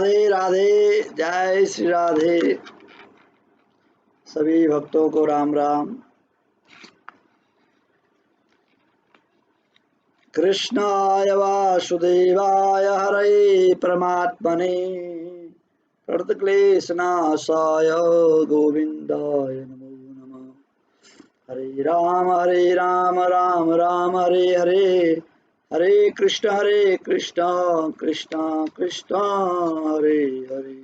राधे राधे, जय श्री राधे। सभी भक्तों को राम राम। कृष्णाय वासुदेवाय हरे परमात्मने प्रणतक्लेशनाशाय गोविंदाय नमो नमः। हरे राम राम राम हरे हरे, हरे कृष्ण कृष्ण कृष्ण हरे हरे।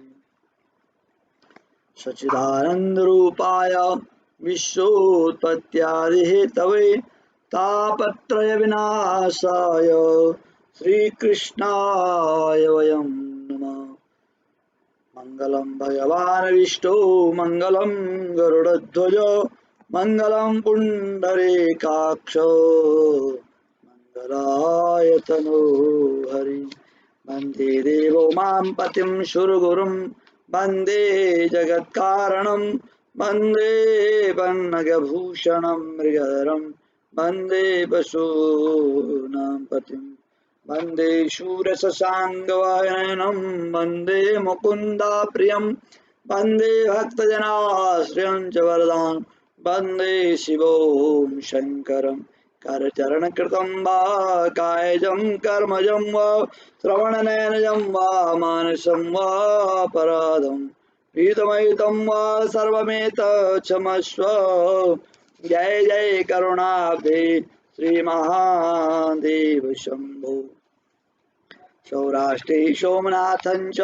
सच्चिदानंद रूपाय विश्वोत्पत्त्यादिहेतवे तापत्रय विनाशाय श्रीकृष्णाय वयं नमः। मंगलम भगवान विष्णु मंगलम गरुड़ध्वज मंगलम पुंडरीकाक्ष मंगलाय तनो हरि। वंदे देवो मां पतिं सुरगुरुं वंदे जगत्कारणं वंदे पन्नगभूषणं मृगधरं वंदे वसूनां पतिं वंदे शूरशशाङ्कवाहनं वंदे मुकुन्दा प्रियं वंदे भक्तजनाश्रयं च वरदां वंदे शिवों शङ्करं। करचरणकृतं वा कायजं कर्मजं वा श्रवणनयनजं वा मानसं वा पराधं पीतमयितं वा सर्वमेतत्क्षमस्व। जय जय करुणाब्धे श्रीमहादेव शंभो। सौराष्ट्रे सोमनाथं च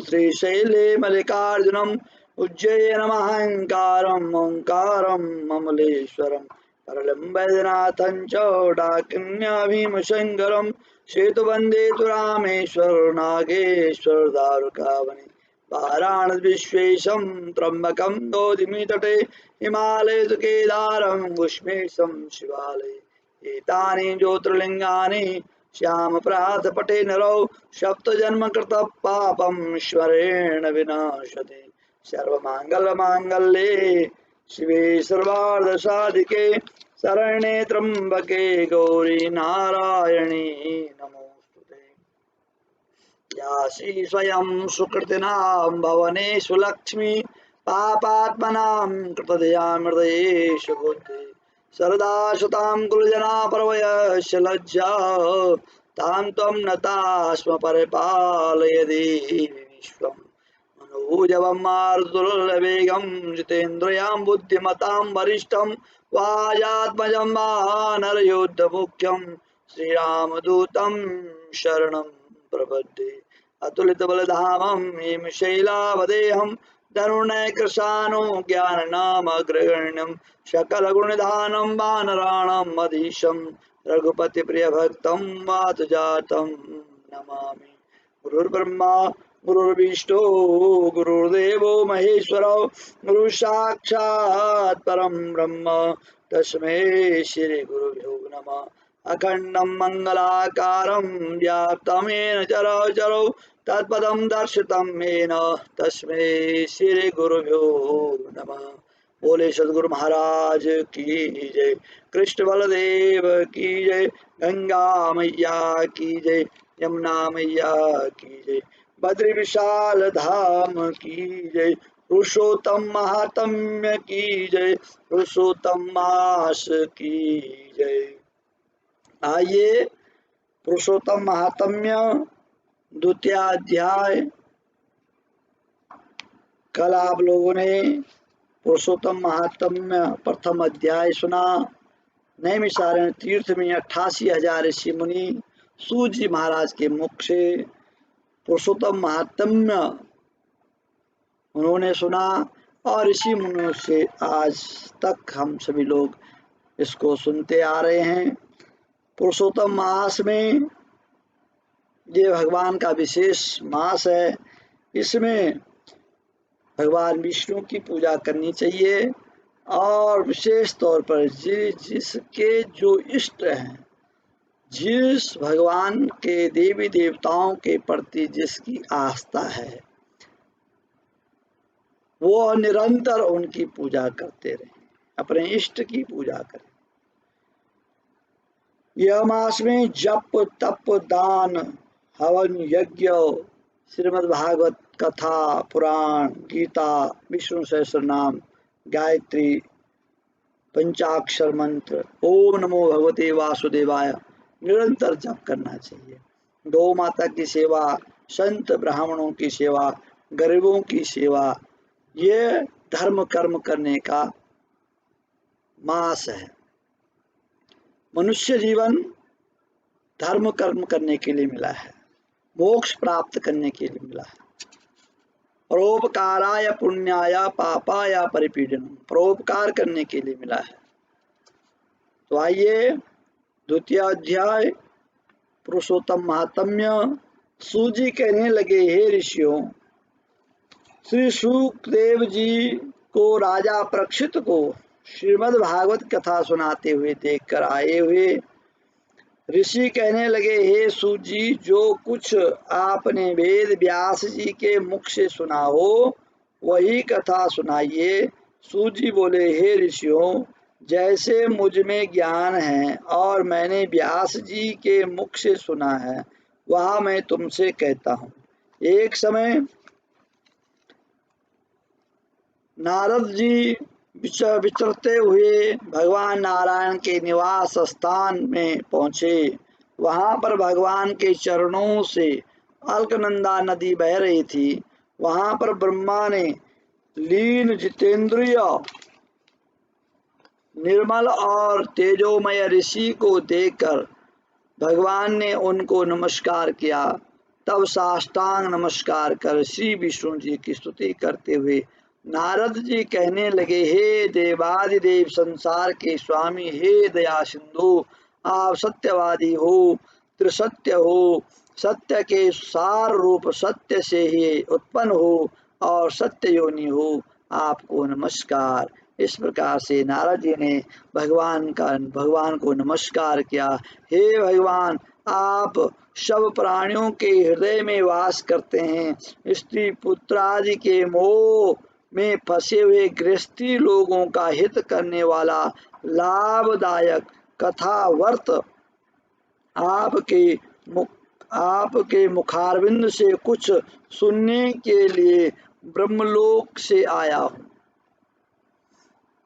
श्रीशैले मल्लिकार्जुनम् उज्जयिनमहङ्कारम् ओङ्कारं ममलेश्वरम् परलं वैद्यनाथं च डाकिन्याभीमशङ्करं सेतुवन्दे तु रामेश्वर नागेश्वर दारुकावने। वाराणसी विश्वेशं त्र्यम्बकं गौतमी तटे हिमालय तु केदारं उष्मेशं शिवालये। एतानि ज्योतिर्लिङ्गानि श्याम प्रात पटे नरौ सप्त जन्म कृत पापं स्मरेण विनाशते। सर्वमंगल मांगल्ये शिवे सर्वार्थ साधिके शरण्ये त्र्यंबके गौरी नारायणी नमोस्तुते। या श्री स्वयं सुकृतिनां भवनेषु लक्ष्मी पापात्मनां कृतदयामृतयेषु बुद्धि सरदा सुतां कुलजना परवयस्य लज्जा तां त्वं नता स्म परिपालय देवी विश्वम्। मनोजवं मारुतुल्यवेगं जितेन्द्रियां बुद्धिमतां वरिष्ठं वाजात्मजं वानरयोद्धमुख्यं श्रीरामदूतं शरणं प्रपद्ये। अतुलितबलधामं हिमशैलावदेहं धनुर्नयकृशानो ज्ञाननामग्रगण्यं सकलगुणधानं वानराणां मधीशं रघुपतिप्रियभक्तं वातजातं नमामि। गुरुर्ब्रह्मा गुरुर्विष्णु गुरुर्देवो महेश्वरो गुरु साक्षात् परं ब्रह्म तस्मै श्री गुरुभ्यो नमः। अखंडं मंगलाकारं व्याप्तं येन चराचरो तत्पदं दर्शितं येन तस्मै श्री गुरुभ्यो नमः। बोले सद्गुरु महाराज की जय, कृष्ण बलदेव की जय, गंगा मैया की जय, यमुना मैया की जय, बद्री विशाल धाम की जय, पुरुषोत्तम महात्म्य की जय, पुरुषोत्तम मास की जय। आइए पुरुषोत्तम महात्म्य द्वितीय अध्याय। कल आप लोगों ने पुरुषोत्तम महात्म्य प्रथम अध्याय सुना। नैमिषारण्य तीर्थ में 88,000 ऋषि मुनि सूत जी महाराज के मुख से पुरुषोत्तम महात्म्य उन्होंने सुना और ऋषि मुनियों से आज तक हम सभी लोग इसको सुनते आ रहे हैं। पुरुषोत्तम मास में ये भगवान का विशेष मास है। इसमें भगवान विष्णु की पूजा करनी चाहिए और विशेष तौर पर जिसके जो इष्ट हैं, जिस भगवान के देवी देवताओं के प्रति जिसकी आस्था है वो निरंतर उनकी पूजा करते रहे, अपने इष्ट की पूजा करें। यह मास में जप तप दान हवन यज्ञ श्रीमद् भागवत कथा, पुराण, गीता, विष्णु सहस्त्र नाम, गायत्री, पंचाक्षर मंत्र, ओम नमो भगवते वासुदेवाय निरंतर जप करना चाहिए। गौ माता की सेवा, संत ब्राह्मणों की सेवा, गरीबों की सेवा, ये धर्म कर्म करने का मास है। मनुष्य जीवन धर्म कर्म करने के लिए मिला है, मोक्ष प्राप्त करने के लिए मिला है। परोपकाराय पुण्याय पापाय परिपीडनम, परोपकार करने के लिए मिला है। तो आइए द्वितीय अध्याय पुरुषोत्तम महात्म्य। सूजी कहने लगे, हे ऋषियों, श्री सुखदेव जी को राजा परीक्षित को श्रीमद् भागवत कथा सुनाते हुए देखकर आए हुए ऋषि कहने लगे, हे सूत जी, जो कुछ आपने वेद व्यास जी के मुख से सुना हो वही कथा सुनाइए। सूत जी बोले, हे ऋषियों, जैसे मुझ में ज्ञान है और मैंने व्यास जी के मुख से सुना है वह मैं तुमसे कहता हूँ। एक समय नारद जी विचरते हुए भगवान नारायण के निवास स्थान में पहुंचे। वहां पर भगवान के चरणों से अलकनंदा नदी बह रही थी। वहां पर ब्रह्मा ने लीन जितेंद्रिय निर्मल और तेजोमय ऋषि को देखकर भगवान ने उनको नमस्कार किया। तब साष्टांग नमस्कार कर श्री विष्णु जी की स्तुति करते हुए नारद जी कहने लगे, हे देवादिदेव, संसार के स्वामी, हे दया सिंधु, आप सत्यवादी हो, त्रिसत्य हो, सत्य के सार रूप सत्य से ही उत्पन्न हो और सत्य योनि हो, आपको नमस्कार। इस प्रकार से नारद जी ने भगवान को नमस्कार किया। हे भगवान, आप सब प्राणियों के हृदय में वास करते हैं। स्त्री पुत्र आदि के मोह में फंसे हुए गृहस्थी लोगों का हित करने वाला लाभदायक कथावर्त आपके मुखारविंद से कुछ सुनने के लिए ब्रह्मलोक से आया हूँ।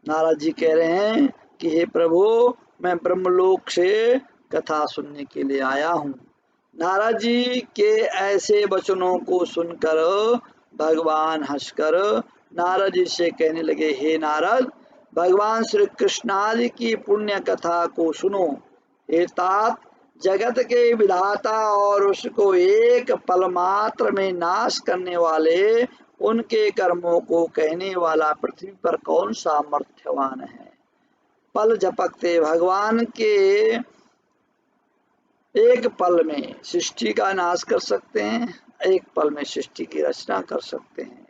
नारद जी कह रहे हैं कि हे प्रभु, मैं ब्रह्मलोक से कथा सुनने के लिए आया हूँ। नारद जी के ऐसे वचनों को सुनकर भगवान हंसकर नारद जी से कहने लगे, हे नारद, भगवान श्री कृष्णादि की पुण्य कथा को सुनो। हे तात, जगत के विधाता और उसको एक पल मात्र में नाश करने वाले उनके कर्मों को कहने वाला पृथ्वी पर कौन सामर्थ्यवान है। पल झपकते भगवान के एक पल में सृष्टि का नाश कर सकते हैं, एक पल में सृष्टि की रचना कर सकते हैं।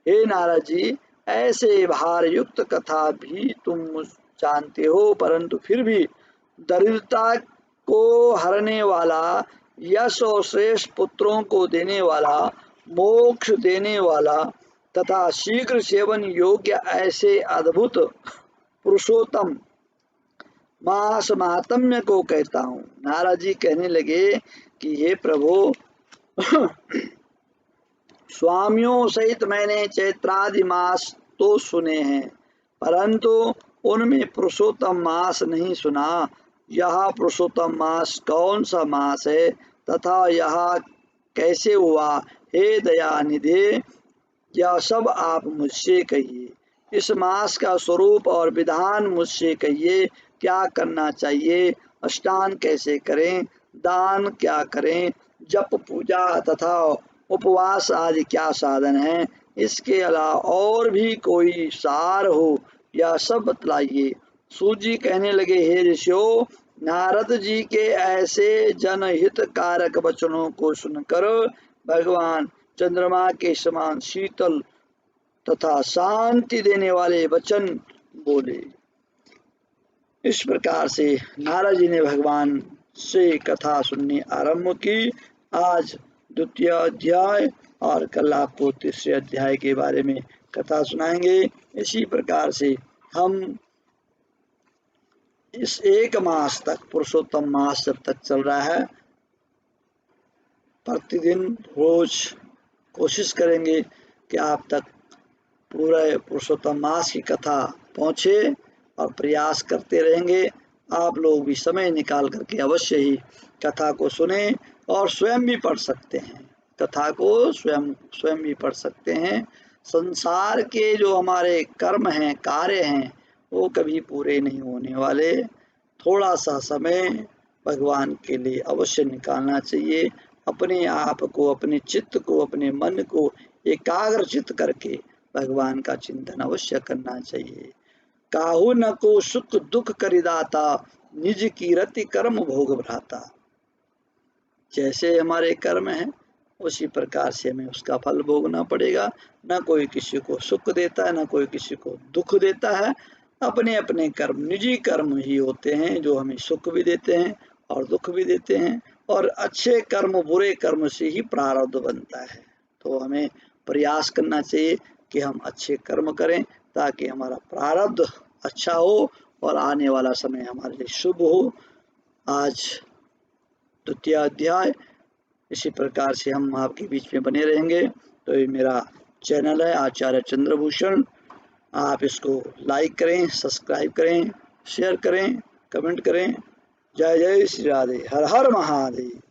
हे नारद जी, ऐसे भार युक्त कथा भी तुम जानते हो, परंतु फिर भी दरिद्रता को हरने वाला, यश और श्रेष्ठ पुत्रों को देने वाला, मोक्ष देने वाला तथा शीघ्र सेवन योग्य ऐसे अद्भुत पुरुषोत्तम मास महात्म्य को कहता हूँ। नारद जी कहने लगे कि हे प्रभु, स्वामियों सहित मैंने चैत्रादि मास तो सुने हैं, परंतु उनमें पुरुषोत्तम मास नहीं सुना। यह पुरुषोत्तम मास कौन सा मास है तथा यह कैसे हुआ? हे दयानिधे, यह सब आप मुझसे कहिए। इस मास का स्वरूप और विधान मुझसे कहिए। क्या करना चाहिए, स्नान कैसे करें, दान क्या करें, जप पूजा तथा उपवास आदि क्या साधन है, इसके अलावा और भी कोई सार हो, यह सब बतलाइए। सूत जी कहने लगे, हे ऋषियों, नारद जी के ऐसे जनहित कारक वचनों को सुनकर भगवान चंद्रमा के समान शीतल तथा शांति देने वाले वचन बोले। इस प्रकार से नारद जी ने भगवान से कथा सुननी आरंभ की। आज द्वितीय अध्याय और कल आपको तीसरे अध्याय के बारे में कथा सुनाएंगे। इसी प्रकार से हम इस एक मास तक, पुरुषोत्तम मास जब तक चल रहा है, प्रतिदिन रोज कोशिश करेंगे कि आप तक पूरे पुरुषोत्तम मास की कथा पहुँचे और प्रयास करते रहेंगे। आप लोग भी समय निकाल करके अवश्य ही कथा को सुने और स्वयं भी पढ़ सकते हैं, कथा को स्वयं भी पढ़ सकते हैं। संसार के जो हमारे कर्म हैं, कार्य हैं, वो कभी पूरे नहीं होने वाले। थोड़ा सा समय भगवान के लिए अवश्य निकालना चाहिए। अपने आप को, अपने चित्त को, अपने मन को एकाग्रचित करके भगवान का चिंतन अवश्य करना चाहिए। काहू न को सुख दुख करिदाता, निज कीरति कर्म भोग भ्राता। जैसे हमारे कर्म हैं उसी प्रकार से हमें उसका फल भोगना पड़ेगा। न कोई किसी को सुख देता है, न कोई किसी को दुख देता है। अपने अपने कर्म, निजी कर्म ही होते हैं जो हमें सुख भी देते हैं और दुख भी देते हैं। और अच्छे कर्म बुरे कर्म से ही प्रारब्ध बनता है। तो हमें प्रयास करना चाहिए कि हम अच्छे कर्म करें ताकि हमारा प्रारब्ध अच्छा हो और आने वाला समय हमारे लिए शुभ हो। आज द्वितीय अध्याय इसी प्रकार से हम आपके बीच में बने रहेंगे। तो ये मेरा चैनल है आचार्य चंद्रभूषण। आप इसको लाइक करें, सब्सक्राइब करें, शेयर करें, कमेंट करें। जय जय श्री राधे। हर हर महादेव।